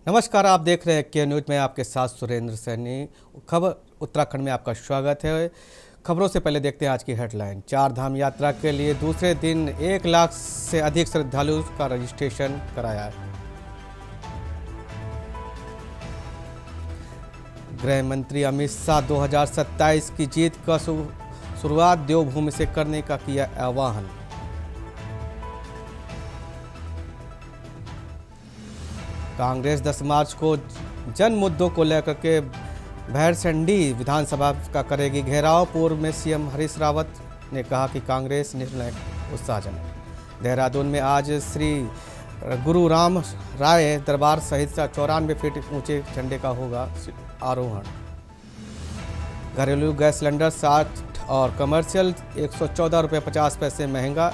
नमस्कार, आप देख रहे हैं के न्यूज में आपके साथ सुरेंद्र सैनी। खबर उत्तराखंड में आपका स्वागत है। खबरों से पहले देखते हैं आज की हेडलाइन। चार धाम यात्रा के लिए दूसरे दिन 1 लाख से अधिक श्रद्धालुओं का रजिस्ट्रेशन कराया है। गृह मंत्री अमित शाह 2027 की जीत का शुरुआत देवभूमि से करने का किया आह्वान। कांग्रेस 10 मार्च को जन मुद्दों को लेकर के भैरसंडी विधानसभा का करेगी घेराव। पूर्व में सीएम हरीश रावत ने कहा कि कांग्रेस निर्णय उत्साहजनक। देहरादून में आज श्री गुरु राम राय दरबार सहित 94 फीट ऊंचे झंडे का होगा आरोहण। घरेलू गैस सिलेंडर 60 और कमर्शियल 114 रुपये 50 पैसे महंगा।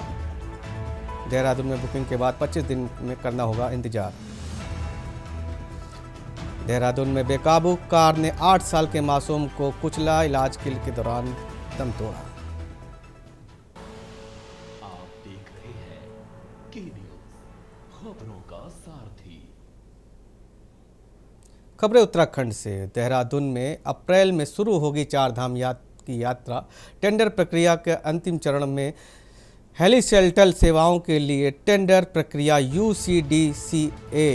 देहरादून में बुकिंग के बाद 25 दिन में करना होगा इंतजार। देहरादून में बेकाबू कार ने 8 साल के मासूम को कुचला, इलाज के दौरान दम तोड़ा। आप देख रहे हैं के न्यूज, खबरों का सारथी। खबरें उत्तराखंड से। देहरादून में अप्रैल में शुरू होगी चार धाम की यात्रा। टेंडर प्रक्रिया के अंतिम चरण में हेलीशेल्टर सेवाओं के लिए टेंडर प्रक्रिया UCDCA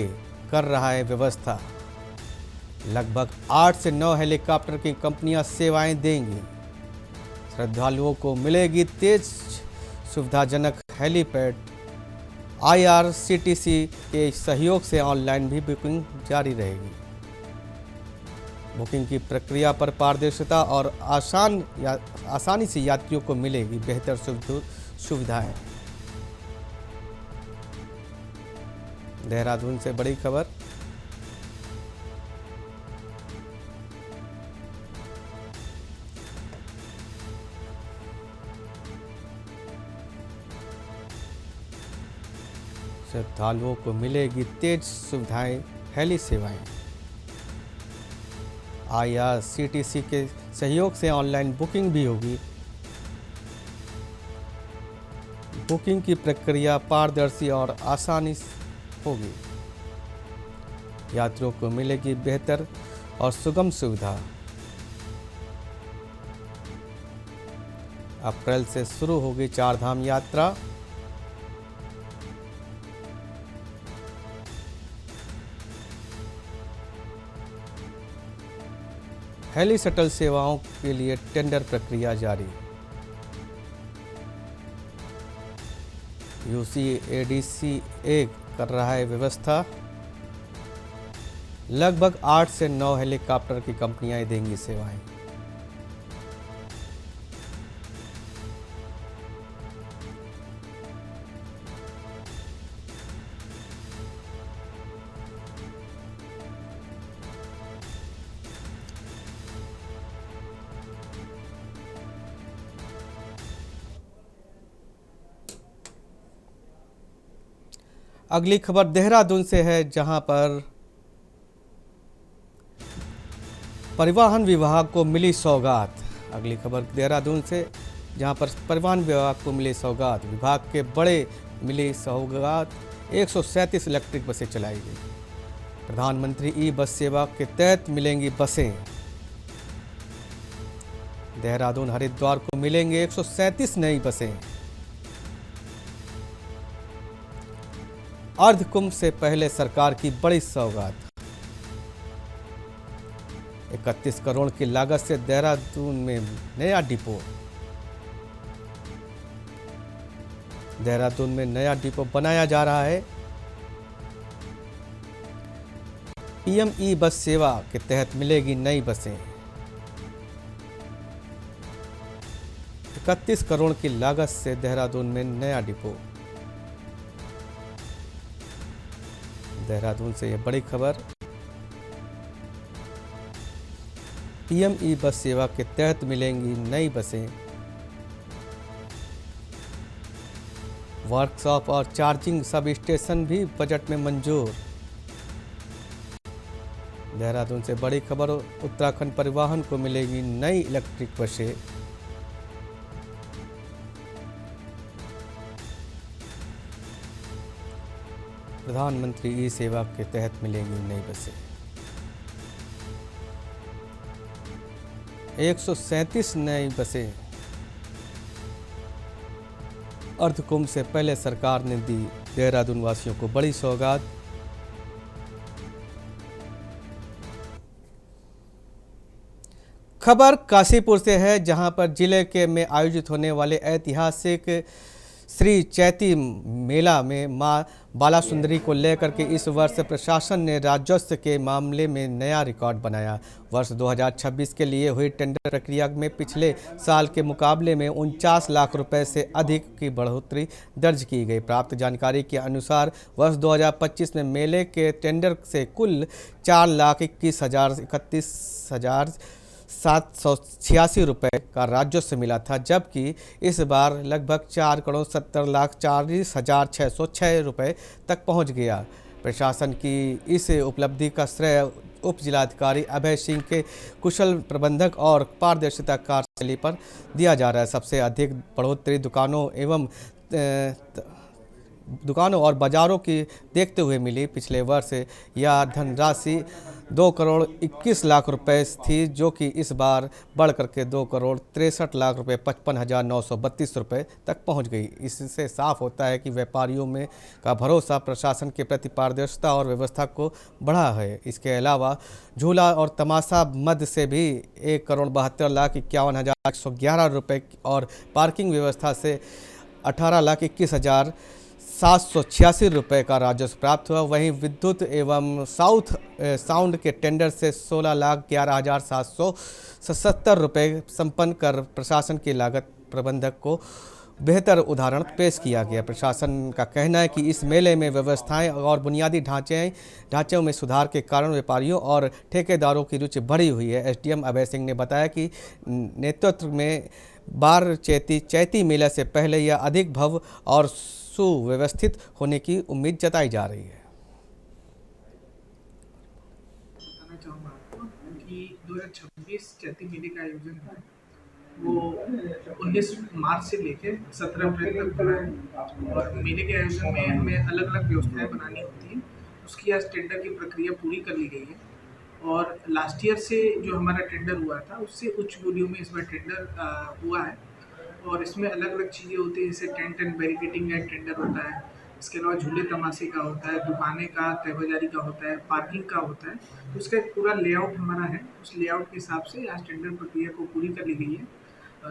कर रहा है व्यवस्था। लगभग 8 से 9 हेलीकॉप्टर की कंपनियां सेवाएं देंगी। श्रद्धालुओं को मिलेगी तेज सुविधाजनक हेलीपैड। IRCTC के सहयोग से ऑनलाइन भी बुकिंग जारी रहेगी। बुकिंग की प्रक्रिया पर पारदर्शिता और आसानी से यात्रियों को मिलेगी बेहतर सुविधाएं। देहरादून से बड़ी खबर। श्रद्धालुओं को मिलेगी तेज सुविधाएं, हेली सेवाएं। IRCTC के सहयोग से ऑनलाइन बुकिंग भी होगी। बुकिंग की प्रक्रिया पारदर्शी और आसानी होगी। यात्रियों को मिलेगी बेहतर और सुगम सुविधा। अप्रैल से शुरू होगी चार धाम यात्रा। हेली शटल सेवाओं के लिए टेंडर प्रक्रिया जारी। UCDCA कर रहा है व्यवस्था। लगभग 8 से 9 हेलीकॉप्टर की कंपनियां देंगी सेवाएं। अगली खबर देहरादून से है, जहां पर परिवहन विभाग को मिली सौगात। अगली खबर देहरादून से, जहां पर परिवहन विभाग को मिली सौगात। विभाग के बड़े मिली सौगात। 137 इलेक्ट्रिक बसें चलाई गई। प्रधानमंत्री ई बस सेवा के तहत मिलेंगी बसें। देहरादून हरिद्वार को मिलेंगे 137 नई बसें। अर्ध कुंभ से पहले सरकार की बड़ी सौगात। 31 करोड़ की लागत से देहरादून में नया डिपो। देहरादून में नया डिपो बनाया जा रहा है। PM ई बस सेवा के तहत मिलेगी नई बसें। 31 करोड़ की लागत से देहरादून में नया डिपो। देहरादून से यह बड़ी खबर। PM ई बस सेवा के तहत मिलेंगी नई बसें। वर्कशॉप और चार्जिंग सब स्टेशन भी बजट में मंजूर। देहरादून से बड़ी खबर। उत्तराखंड परिवहन को मिलेगी नई इलेक्ट्रिक बसें। प्रधानमंत्री ई सेवा के तहत मिलेंगी नई बसें। 137 नई बसें। अर्धकुंभ से पहले सरकार ने दी देहरादून वासियों को बड़ी सौगात। खबर काशीपुर से है, जहां पर जिले के में आयोजित होने वाले ऐतिहासिक श्री चैती मेला में मां बालासुंदरी को लेकर के इस वर्ष प्रशासन ने राजस्व के मामले में नया रिकॉर्ड बनाया। वर्ष 2026 के लिए हुई टेंडर प्रक्रिया में पिछले साल के मुकाबले में 49 लाख रुपए से अधिक की बढ़ोतरी दर्ज की गई। प्राप्त जानकारी के अनुसार वर्ष 2025 में मेले के टेंडर से कुल 4,21,786 रुपये का राजस्व मिला था, जबकि इस बार लगभग 4,70,40,606 रुपये तक पहुंच गया। प्रशासन की इस उपलब्धि का श्रेय उप जिलाधिकारी अभय सिंह के कुशल प्रबंधक और पारदर्शिता कार्यशैली पर दिया जा रहा है। सबसे अधिक बढ़ोतरी दुकानों और बाजारों की देखते हुए मिली। पिछले वर्ष यह धनराशि 2,21,00,000 रुपये थी, जो कि इस बार बढ़ करके 2,63,00,000 रुपये 55,932 रुपये तक पहुंच गई। इससे साफ होता है कि व्यापारियों में का भरोसा प्रशासन के प्रति पारदर्शिता और व्यवस्था को बढ़ा है। इसके अलावा झूला और तमाशा मद से भी 1,72,51,111 रुपये और पार्किंग व्यवस्था से 18,21,786 रुपये का राजस्व प्राप्त हुआ। वहीं विद्युत एवं साउंड के टेंडर से 16,11,777 रुपये संपन्न कर प्रशासन की लागत प्रबंधक को बेहतर उदाहरण पेश किया गया। प्रशासन का कहना है कि इस मेले में व्यवस्थाएं और बुनियादी ढांचों में सुधार के कारण व्यापारियों और ठेकेदारों की रुचि बढ़ी हुई है। एसडीएम अभय सिंह ने बताया कि नेतृत्व में बार चैती मेला से पहले यह अधिक भव्य और सुव्यवस्थित होने की उम्मीद जताई जा रही है। बताना चाहूँगा आपको कि 2026 चैती मेले का आयोजन है वो 19 मार्च से लेकर 17 अप्रैल तक हो रहा है और मेले के आयोजन में हमें अलग अलग व्यवस्थाएं बनानी होती हैं। उसकी आज टेंडर की प्रक्रिया पूरी कर ली गई है और लास्ट ईयर से जो हमारा टेंडर हुआ था उससे उच्च मूल्यों में इस बार टेंडर हुआ है और इसमें अलग अलग चीज़ें होती हैं, जैसे टेंट एंड बैरिकेडिंग का टेंडर होता है, इसके अलावा झूले तमाशे का होता है, दुकानें का तय बाजारी का होता है, पार्किंग का होता है। तो उसका एक पूरा लेआउट हमारा है। उस लेआउट के हिसाब से आज टेंडर प्रक्रिया को पूरी कर ली गई है।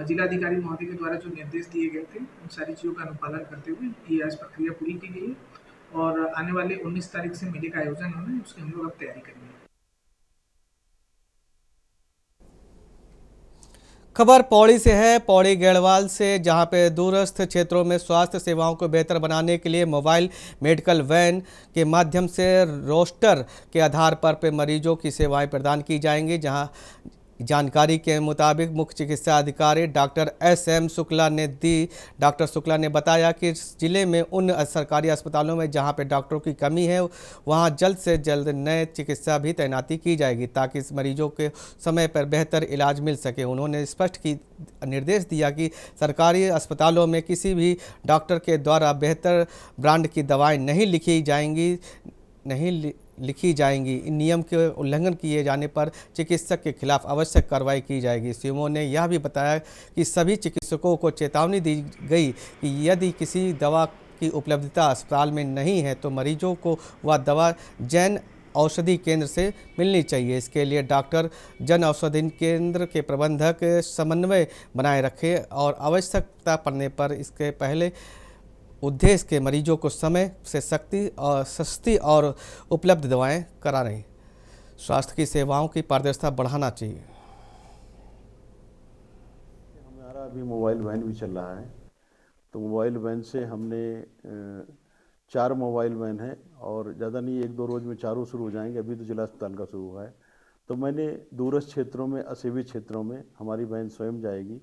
जिलाधिकारी महोदय के द्वारा जो निर्देश दिए गए थे उन सारी चीज़ों का अनुपालन करते हुए ये आज प्रक्रिया पूरी की गई है और आने वाले 19 तारीख से मेले का आयोजन होना है, उसकी हम लोग अब तैयारी करेंगे। खबर पौड़ी से है, पौड़ी गेड़वाल से, जहां पे दूरस्थ क्षेत्रों में स्वास्थ्य सेवाओं को बेहतर बनाने के लिए मोबाइल मेडिकल वैन के माध्यम से रोस्टर के आधार पर मरीजों की सेवाएं प्रदान की जाएंगी। जहां जानकारी के मुताबिक मुख्य चिकित्सा अधिकारी डॉक्टर एसएम शुक्ला ने बताया कि जिले में उन सरकारी अस्पतालों में जहां पे डॉक्टरों की कमी है वहां जल्द से जल्द नए चिकित्सा भी तैनाती की जाएगी, ताकि इस मरीजों के समय पर बेहतर इलाज मिल सके। उन्होंने स्पष्ट निर्देश दिया कि सरकारी अस्पतालों में किसी भी डॉक्टर के द्वारा बेहतर ब्रांड की दवाएँ नहीं लिखी जाएंगी। इन नियम के उल्लंघन किए जाने पर चिकित्सक के खिलाफ आवश्यक कार्रवाई की जाएगी। सीएमओ ने यह भी बताया कि सभी चिकित्सकों को चेतावनी दी गई कि यदि किसी दवा की उपलब्धता अस्पताल में नहीं है तो मरीजों को वह दवा जन औषधि केंद्र से मिलनी चाहिए। इसके लिए डॉक्टर जन औषधि केंद्र के प्रबंधक समन्वय बनाए रखें और आवश्यकता पड़ने पर इसके पहले उद्देश्य के मरीजों को समय से सस्ती और उपलब्ध दवाएं कराने, स्वास्थ्य की सेवाओं की पारदर्शिता बढ़ाना चाहिए। हमारा अभी मोबाइल वैन भी चल रहा है, तो मोबाइल वैन से हमने 4 मोबाइल वैन है और ज़्यादा नहीं, 1-2 रोज़ में चारों शुरू हो जाएंगे। अभी तो जिला अस्पताल का शुरू हुआ है, तो मैंने दूरस्थ क्षेत्रों में, असीमित क्षेत्रों में हमारी वैन स्वयं जाएगी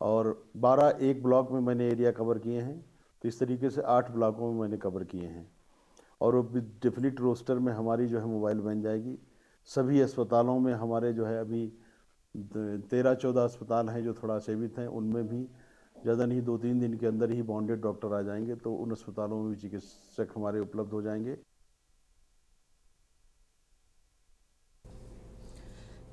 और 12 एक ब्लॉक में मैंने एरिया कवर किए हैं, तो इस तरीके से 8 ब्लॉकों में मैंने कवर किए हैं और वो डेफिनेट रोस्टर में हमारी जो है मोबाइल वैन जाएगी। सभी अस्पतालों में हमारे जो है अभी 13-14 अस्पताल हैं जो थोड़ा सीमित हैं, उनमें भी ज़्यादा नहीं 2-3 दिन के अंदर ही बॉन्डेड डॉक्टर आ जाएंगे, तो उन अस्पतालों में भी चिकित्सक हमारे उपलब्ध हो जाएंगे।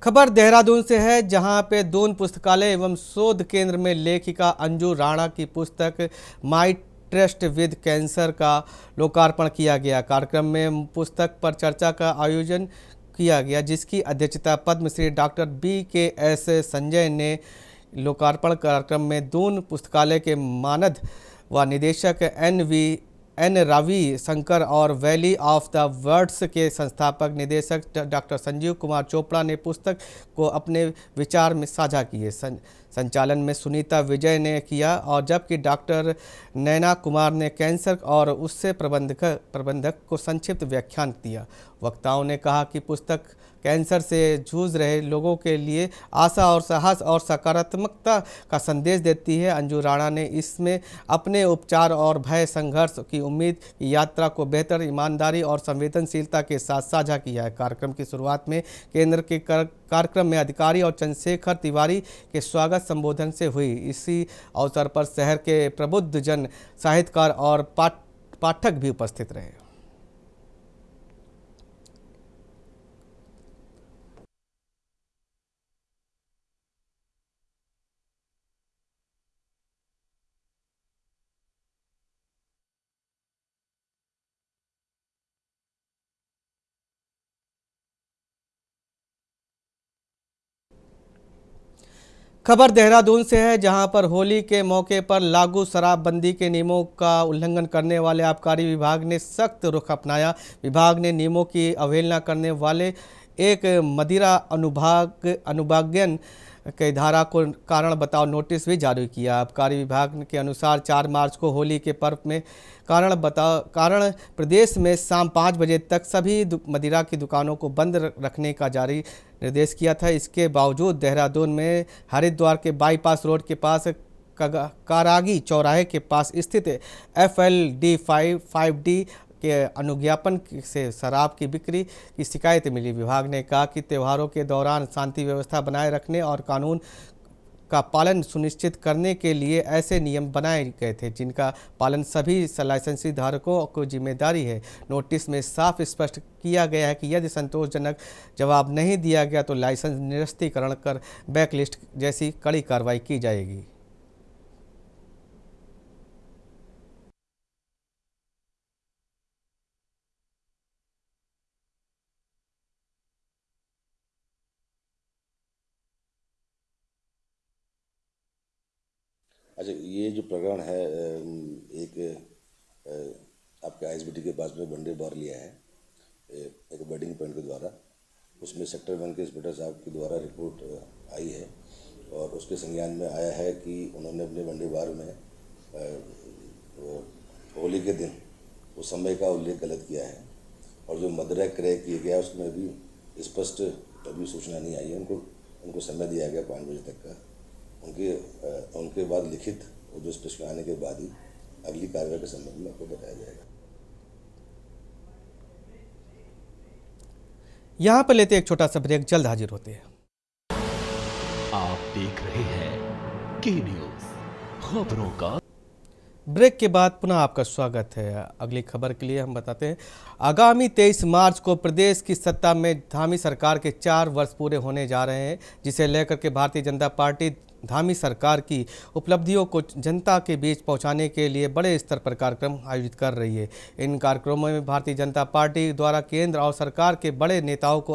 खबर देहरादून से है, जहां पे दून पुस्तकालय एवं शोध केंद्र में लेखिका अंजू राणा की पुस्तक माई ट्रस्ट विद कैंसर का लोकार्पण किया गया। कार्यक्रम में पुस्तक पर चर्चा का आयोजन किया गया, जिसकी अध्यक्षता पद्मश्री डॉक्टर BKS संजय ने। लोकार्पण कार्यक्रम में दून पुस्तकालय के मानद व निदेशक एन रवि शंकर और वैली ऑफ द वर्ड्स के संस्थापक निदेशक डॉक्टर संजीव कुमार चोपड़ा ने पुस्तक को अपने विचार में साझा किए। संचालन में सुनीता विजय ने किया, और जबकि डॉक्टर नैना कुमार ने कैंसर और उससे प्रबंधक को संक्षिप्त व्याख्यान दिया। वक्ताओं ने कहा कि पुस्तक कैंसर से जूझ रहे लोगों के लिए आशा और साहस और सकारात्मकता का संदेश देती है। अंजू राणा ने इसमें अपने उपचार और भय संघर्ष की उम्मीद की यात्रा को बेहतर ईमानदारी और संवेदनशीलता के साथ साझा किया है। कार्यक्रम की शुरुआत में केंद्र के कार्यक्रम में अधिकारी और चंद्रशेखर तिवारी के स्वागत संबोधन से हुई। इसी अवसर पर शहर के प्रबुद्ध जन, साहित्यकार और पाठक भी उपस्थित रहे। खबर देहरादून से है, जहां पर होली के मौके पर लागू शराबबंदी के नियमों का उल्लंघन करने वाले आबकारी विभाग ने सख्त रुख अपनाया। विभाग ने नियमों की अवहेलना करने वाले एक मदिरा अनुभागन के धारा को कारण बताओ नोटिस भी जारी किया। आबकारी विभाग के अनुसार 4 मार्च को होली के पर्व में कारण प्रदेश में शाम 5 बजे तक सभी मदिरा की दुकानों को बंद रखने का जारी निर्देश किया था। इसके बावजूद देहरादून में हरिद्वार के बाईपास रोड के पास कारागी चौराहे के पास स्थित FLD 5D के अनुज्ञापन से शराब की बिक्री की शिकायत मिली। विभाग ने कहा कि त्योहारों के दौरान शांति व्यवस्था बनाए रखने और कानून का पालन सुनिश्चित करने के लिए ऐसे नियम बनाए गए थे, जिनका पालन सभी लाइसेंसी धारकों को जिम्मेदारी है। नोटिस में साफ स्पष्ट किया गया है कि यदि संतोषजनक जवाब नहीं दिया गया तो लाइसेंस निरस्तीकरण कर बैकलिस्ट जैसी कड़ी कार्रवाई की जाएगी। अच्छा, ये जो प्रकरण है एक आपके ISBT के पास में बंडे बार लिया है एक वेडिंग पॉइंट के द्वारा। उसमें सेक्टर 1 के इंस्पेक्टर साहब के द्वारा रिपोर्ट आई है और उसके संज्ञान में आया है कि उन्होंने अपने बंडे बार में होली के दिन उस समय का उल्लेख गलत किया है, और जो मदिरा क्रय किया गया उसमें भी स्पष्ट अभी सूचना नहीं आई है। उनको समय दिया गया 5 बजे तक का। उनके बाद लिखित और जो स्पष्ट आने के बाद ही अगली कार्रवाई के संबंध में आपको बताया जाएगा। यहाँ पर लेते एक छोटा सा ब्रेक, जल्द हाजिर होते हैं। आप देख रहे हैं के न्यूज़, खबरों का। ब्रेक के बाद पुनः आपका स्वागत है। अगली खबर के लिए हम बताते हैं, आगामी 23 मार्च को प्रदेश की सत्ता में धामी सरकार के 4 वर्ष पूरे होने जा रहे हैं, जिसे लेकर के भारतीय जनता पार्टी धामी सरकार की उपलब्धियों को जनता के बीच पहुंचाने के लिए बड़े स्तर पर कार्यक्रम आयोजित कर रही है। इन कार्यक्रमों में भारतीय जनता पार्टी द्वारा केंद्र और सरकार के बड़े नेताओं को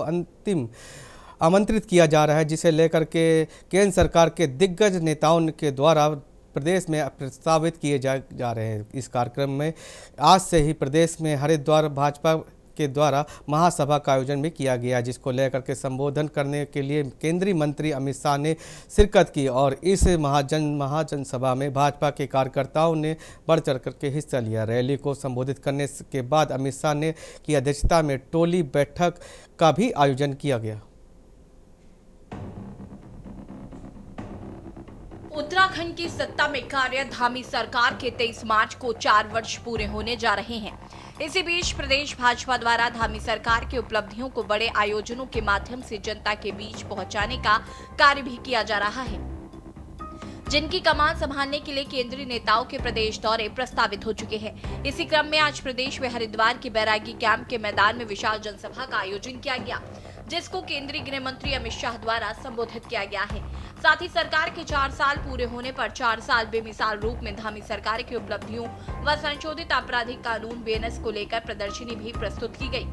आमंत्रित किया जा रहा है, जिसे लेकर के केंद्र सरकार के दिग्गज नेताओं के द्वारा प्रदेश में प्रस्तावित किए जा रहे हैं। इस कार्यक्रम में आज से ही प्रदेश में हरिद्वार भाजपा के द्वारा महासभा का आयोजन भी किया गया, जिसको लेकर के संबोधन करने के लिए केंद्रीय मंत्री अमित शाह ने शिरकत की, और इस महाजन सभा में भाजपा के कार्यकर्ताओं ने बढ़ चढ़ करके हिस्सा लिया। रैली को संबोधित करने के बाद अमित शाह ने की अध्यक्षता में टोली बैठक का भी आयोजन किया गया। उत्तराखंड की सत्ता में कार्यरत धामी सरकार के 23 मार्च को 4 वर्ष पूरे होने जा रहे हैं। इसी बीच प्रदेश भाजपा द्वारा धामी सरकार की उपलब्धियों को बड़े आयोजनों के माध्यम से जनता के बीच पहुंचाने का कार्य भी किया जा रहा है। जिनकी कमान संभालने के लिए केंद्रीय नेताओं के प्रदेश दौरे प्रस्तावित हो चुके हैं। इसी क्रम में आज प्रदेश में हरिद्वार के बैरागी कैंप के मैदान में विशाल जनसभा का आयोजन किया गया, जिसको केंद्रीय गृह मंत्री अमित शाह द्वारा संबोधित किया गया है। साथ ही सरकार के 4 साल पूरे होने पर 4 साल बेमिसाल रूप में धामी सरकार की उपलब्धियों व संशोधित आपराधिक कानून बीएनएस को लेकर प्रदर्शनी भी प्रस्तुत की गई।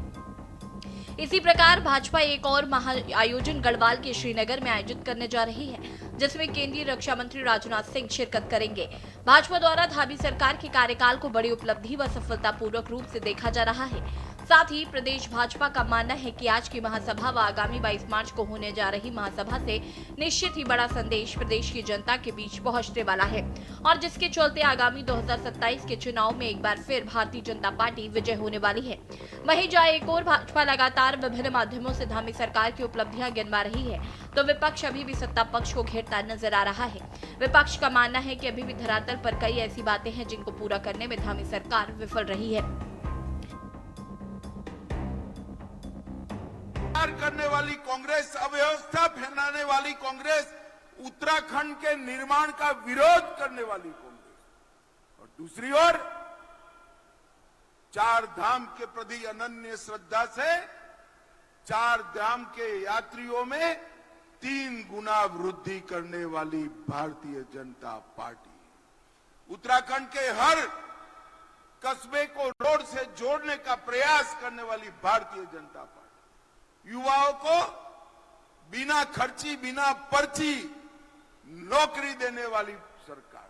इसी प्रकार भाजपा एक और महाआयोजन गढ़वाल के श्रीनगर में आयोजित करने जा रही है, जिसमें केंद्रीय रक्षा मंत्री राजनाथ सिंह शिरकत करेंगे। भाजपा द्वारा धामी सरकार के कार्यकाल को बड़ी उपलब्धि व सफलतापूर्वक रूप से देखा जा रहा है। साथ ही प्रदेश भाजपा का मानना है कि आज की महासभा व आगामी 22 मार्च को होने जा रही महासभा से निश्चित ही बड़ा संदेश प्रदेश की जनता के बीच पहुंचने वाला है, और जिसके चलते आगामी 2027 के चुनाव में एक बार फिर भारतीय जनता पार्टी विजय होने वाली है। वहीं जहाँ एक और भाजपा लगातार विभिन्न माध्यमों से धामी सरकार की उपलब्धियां गिनवा रही है, तो विपक्ष अभी भी सत्ता पक्ष को घेरता नजर आ रहा है। विपक्ष का मानना है कि अभी भी धरातल पर कई ऐसी बातें हैं जिनको पूरा करने में धामी सरकार विफल रही है। करने वाली कांग्रेस, अव्यवस्था फैलाने वाली कांग्रेस, उत्तराखंड के निर्माण का विरोध करने वाली कांग्रेस, और दूसरी ओर 4 धाम के प्रति अनन्य श्रद्धा से 4 धाम के यात्रियों में 3 गुना वृद्धि करने वाली भारतीय जनता पार्टी, उत्तराखंड के हर कस्बे को रोड से जोड़ने का प्रयास करने वाली भारतीय जनता पार्टी, युवाओं को बिना खर्ची बिना पर्ची नौकरी देने वाली सरकार,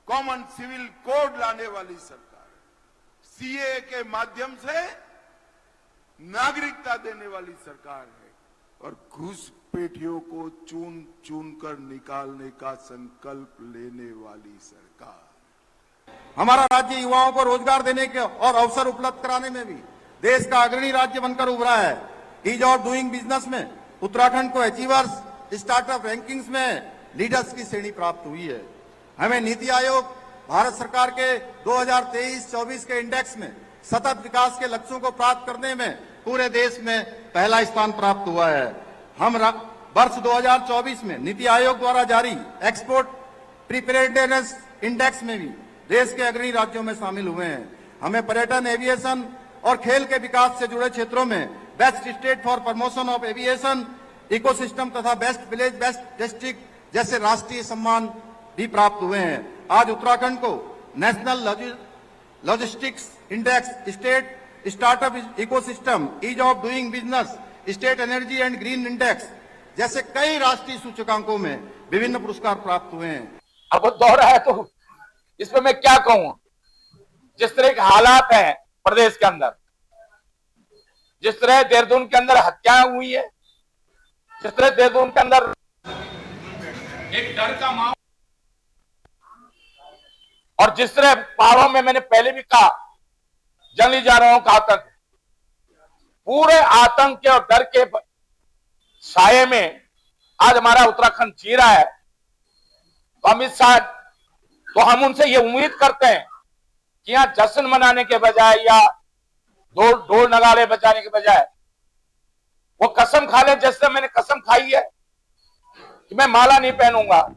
कॉमन सिविल कोड लाने वाली सरकार, सीए के माध्यम से नागरिकता देने वाली सरकार है, और घुसपैठियों को चुन चुन कर निकालने का संकल्प लेने वाली सरकार। हमारा राज्य युवाओं को रोजगार देने के और अवसर उपलब्ध कराने में भी देश का अग्रणी राज्य बनकर उभरा है। ईज ऑफ डूइंग बिजनेस में उत्तराखंड को अचीवर्स स्टार्टअप रैंकिंग्स में लीडर्स की श्रेणी प्राप्त हुई है। हमें नीति आयोग भारत सरकार के 2023-24 के इंडेक्स में सतत विकास के लक्ष्यों को प्राप्त करने में पूरे देश में पहला स्थान प्राप्त हुआ है। हम वर्ष 2024 में नीति आयोग द्वारा जारी एक्सपोर्ट प्रिपेयर्डनेस इंडेक्स में भी देश के अग्रणी राज्यों में शामिल हुए हैं। हमें पर्यटन, एविएशन और खेल के विकास से जुड़े क्षेत्रों में best state for promotion of aviation ecosystem तथा बेस्ट विलेज, बेस्ट डिस्ट्रिक्ट जैसे राष्ट्रीय सम्मान भी प्राप्त हुए हैं। आज उत्तराखंड को national logistics index, state startup ecosystem, ease of doing business, state energy and green index जैसे कई राष्ट्रीय सूचकांकों में विभिन्न पुरस्कार प्राप्त हुए हैं। अब वो दौरा है तो इसमें मैं क्या कहूं, जिस तरह के हालात हैं प्रदेश के अंदर, जिस तरह देहरादून के अंदर हत्याएं हुई है, जिस तरह देहरादून के अंदर एक डर का माहौल, और जिस तरह पहाड़ों में मैंने पहले भी कहा जंगली जानवरों का आतंक, पूरे आतंक के और डर के साये में आज हमारा उत्तराखंड जी रहा है। तो अमित शाह, तो हम उनसे ये उम्मीद करते हैं कि यहां जश्न मनाने के बजाय या ढोल नगाड़े बजाने के बजाय वो कसम खा ले, जैसे मैंने कसम खाई है कि मैं माला नहीं पहनूंगा।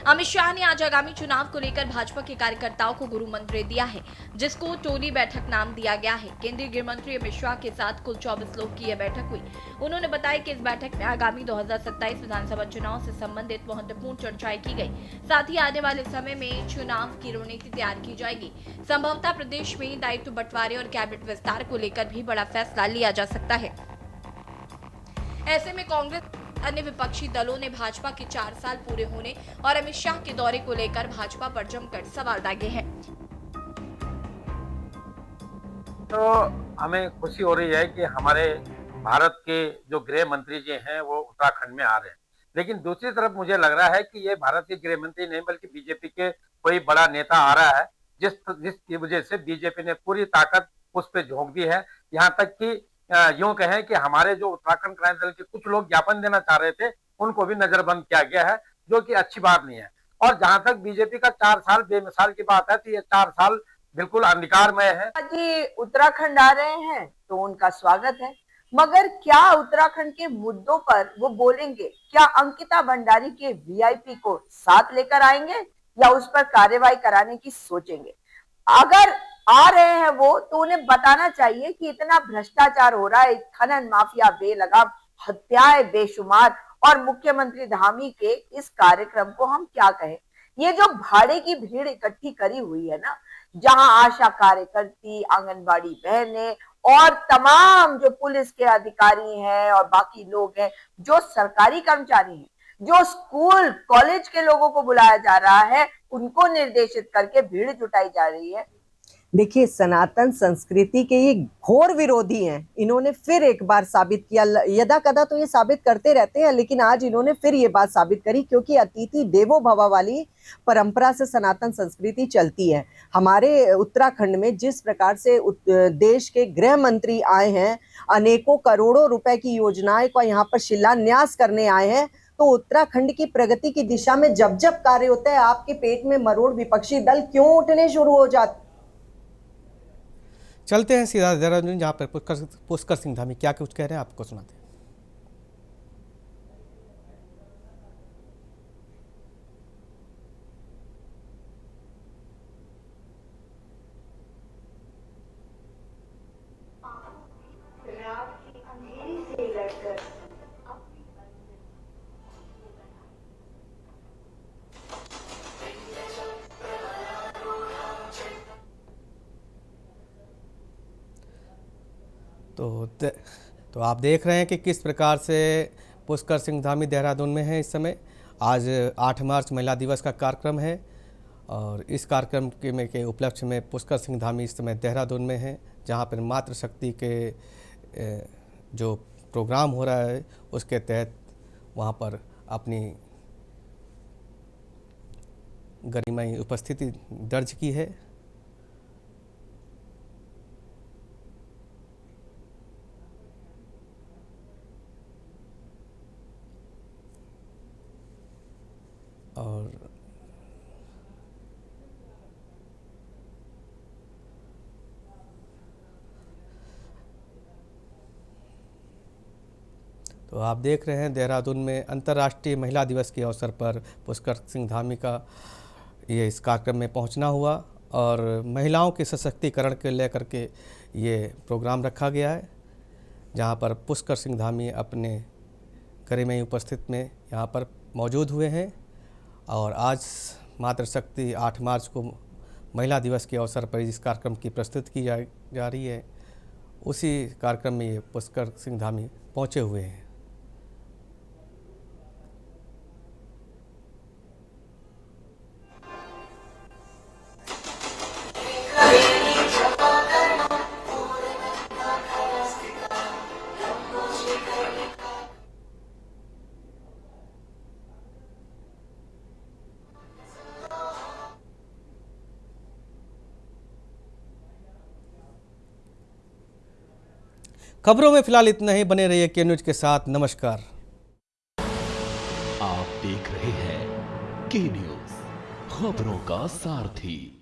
अमित शाह ने आज आगामी चुनाव को लेकर भाजपा के कार्यकर्ताओं को गुरु मंत्र दिया है, जिसको टोली बैठक नाम दिया गया है। केंद्रीय गृह मंत्री अमित शाह के साथ कुल 24 लोग की यह बैठक हुई। उन्होंने बताया कि इस बैठक में आगामी 2027 विधानसभा चुनाव से संबंधित महत्वपूर्ण चर्चाएं की गई। साथ ही आने वाले समय में चुनाव की रणनीति तैयार की जाएगी। संभवतः प्रदेश में दायित्व बंटवारे और कैबिनेट विस्तार को लेकर भी बड़ा फैसला लिया जा सकता है। ऐसे में कांग्रेस अन्य विपक्षी दलों ने भाजपा के 4 साल पूरे होने और अमित शाह के दौरे को लेकर भाजपा पर जमकर सवाल दागे हैं। तो हमें खुशी हो रही है कि हमारे भारत के जो गृह मंत्री जी हैं वो उत्तराखंड में आ रहे हैं, लेकिन दूसरी तरफ मुझे लग रहा है कि ये भारत के गृह मंत्री नहीं बल्कि बीजेपी के कोई बड़ा नेता आ रहा है, जिसकी वजह से बीजेपी ने पूरी ताकत उस पर झोंक दी है। यहाँ तक कि यूं कहें कि हमारे जो उत्तराखंड क्रांति दल के कुछ लोग ज्ञापन देना चाह रहे थे, उनको भी नजरबंद किया गया है, जो कि अच्छी बात नहीं है। और जहां तक बीजेपी का 4 साल बेमिसाल की बात है, तो ये 4 साल बिल्कुल अंधकारमय है। जी उत्तराखंड आ रहे हैं तो उनका स्वागत है। मगर क्या उत्तराखंड के मुद्दों पर वो बोलेंगे? क्या अंकिता भंडारी के वीआईपी को साथ लेकर आएंगे या उस पर कार्रवाई कराने की सोचेंगे? अगर आ रहे हैं वो, तो उन्हें बताना चाहिए कि इतना भ्रष्टाचार हो रहा है, खनन माफिया बेलगाम, हत्याएं बेशुमार, और मुख्यमंत्री धामी के इस कार्यक्रम को हम क्या कहें? ये जो भाड़े की भीड़ इकट्ठी करी हुई है ना, जहां आशा कार्यकर्ती, आंगनबाड़ी बहनें और तमाम जो पुलिस के अधिकारी हैं और बाकी लोग हैं, जो सरकारी कर्मचारी हैं, जो स्कूल कॉलेज के लोगों को बुलाया जा रहा है, उनको निर्देशित करके भीड़ जुटाई जा रही है। देखिए, सनातन संस्कृति के ये घोर विरोधी हैं। इन्होंने फिर एक बार साबित किया, यदा कदा तो ये साबित करते रहते हैं, लेकिन आज इन्होंने फिर ये बात साबित करी, क्योंकि अतिथि देवो भव वाली परंपरा से सनातन संस्कृति चलती है। हमारे उत्तराखंड में जिस प्रकार से देश के गृह मंत्री आए हैं, अनेकों करोड़ों रुपए की योजनाएं का यहाँ पर शिलान्यास करने आए हैं, तो उत्तराखंड की प्रगति की दिशा में जब जब कार्य होता है, आपके पेट में मरोड़ विपक्षी दल क्यों उठने शुरू हो जाते? चलते हैं सीधा देहरादून, जहाँ पर पुष्कर सिंह धामी क्या कुछ कह रहे हैं आपको सुनाते हैं। तो आप देख रहे हैं कि किस प्रकार से पुष्कर सिंह धामी देहरादून में है इस समय। आज 8 मार्च महिला दिवस का कार्यक्रम है और इस कार्यक्रम के उपलक्ष्य में पुष्कर सिंह धामी इस समय देहरादून में है, जहां पर मातृशक्ति के जो प्रोग्राम हो रहा है उसके तहत वहां पर अपनी गरिमाई उपस्थिति दर्ज की है। और तो आप देख रहे हैं देहरादून में अंतर्राष्ट्रीय महिला दिवस के अवसर पर पुष्कर सिंह धामी का ये इस कार्यक्रम में पहुंचना हुआ और महिलाओं के सशक्तिकरण के लेकर के ये प्रोग्राम रखा गया है, जहां पर पुष्कर सिंह धामी अपने गरिमाई उपस्थित में यहाँ पर मौजूद हुए हैं। और आज मातृशक्ति 8 मार्च को महिला दिवस के अवसर पर इस कार्यक्रम की प्रस्तुति की जा रही है, उसी कार्यक्रम में ये पुष्कर सिंह धामी पहुँचे हुए हैं। खबरों में फिलहाल इतना ही। बने रहिए के न्यूज के साथ। नमस्कार। आप देख रहे हैं के न्यूज, खबरों का सारथी।